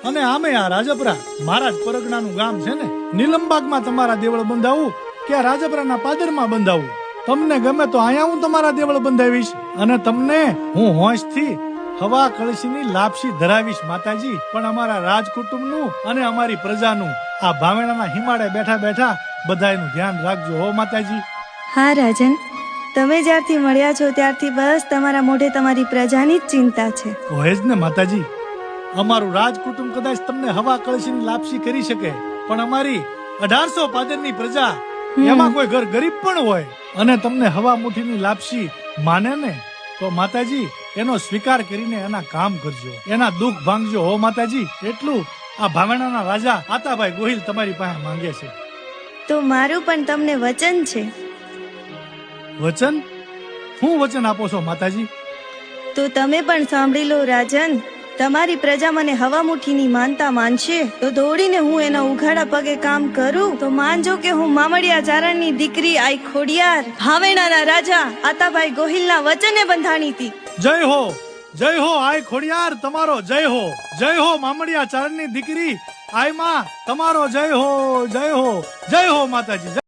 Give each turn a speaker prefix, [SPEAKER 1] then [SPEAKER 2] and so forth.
[SPEAKER 1] અને આમે આ રાજપરા મારા જ પરગણાનું ગામ છે ને, નીલમબાગમાં તમારા દેવળ બંધાવું કે આ રાજપરાના પાદરમાં બંધાવું, તમને ગમે તો અહીંયા હું તમારા દેવળ બંધાવીશ અને તમને હું હોંશથી હવા કળશીની લાપસી ધરાવીશ માતાજી. પણ અમારા રાજકુટુંબનું અને અમારી પ્રજાનું આ ભાવેણાના હિમાડે બેઠા બેઠા બધાયનું ધ્યાન રાખજો હો માતાજી.
[SPEAKER 2] હા રાજન, તમે જ્યારથી મળ્યા છો ત્યારથી બસ તમારા મોઢે તમારી પ્રજાની જ ચિંતા છે.
[SPEAKER 1] હોય જ ને માતાજી, અમારું રાજકુટુંબ કદાચ તમને હવા કળશીની લાપસી કરી શકે, પણ અમારી 1800 પાદરની પ્રજા એમાં કોઈ ઘર ગરીબ પણ હોય અને તમને હવા મુઠ્ઠીની લાપસી માને ને તો માતાજી એનો સ્વીકાર કરીને એના કામ કરજો, એના દુઃખ ભાંગજો હો માતાજી. એટલું આ ભાવેણાના રાજા આતાભાઈ ગોહિલ તમારી પાસે માંગે છે.
[SPEAKER 2] તો મારું પણ તમને વચન છે.
[SPEAKER 1] વચન? શું વચન આપો છો માતાજી?
[SPEAKER 2] તો તમે પણ સાંભળી લો રાજન. તમારી પ્રજા મને હવા મુઠ્ઠીની માનતા માનશે તો દોડીને હું એના ઉઘાડા પગે કામ કરું તો માનજો કે હું મામડિયા ચારણની દીકરી આઈ ખોડિયાર ભાવેણાના રાજા આતાભાઈ ગોહિલના વચને બંધાણી હતી.
[SPEAKER 1] જય હો, જય હો આય ખોડિયાર, તમારો જય હો. જય હો મામડિયા ચારણની દીકરી આય માં, તમારો જય હો, જય હો, જય હો માતાજી.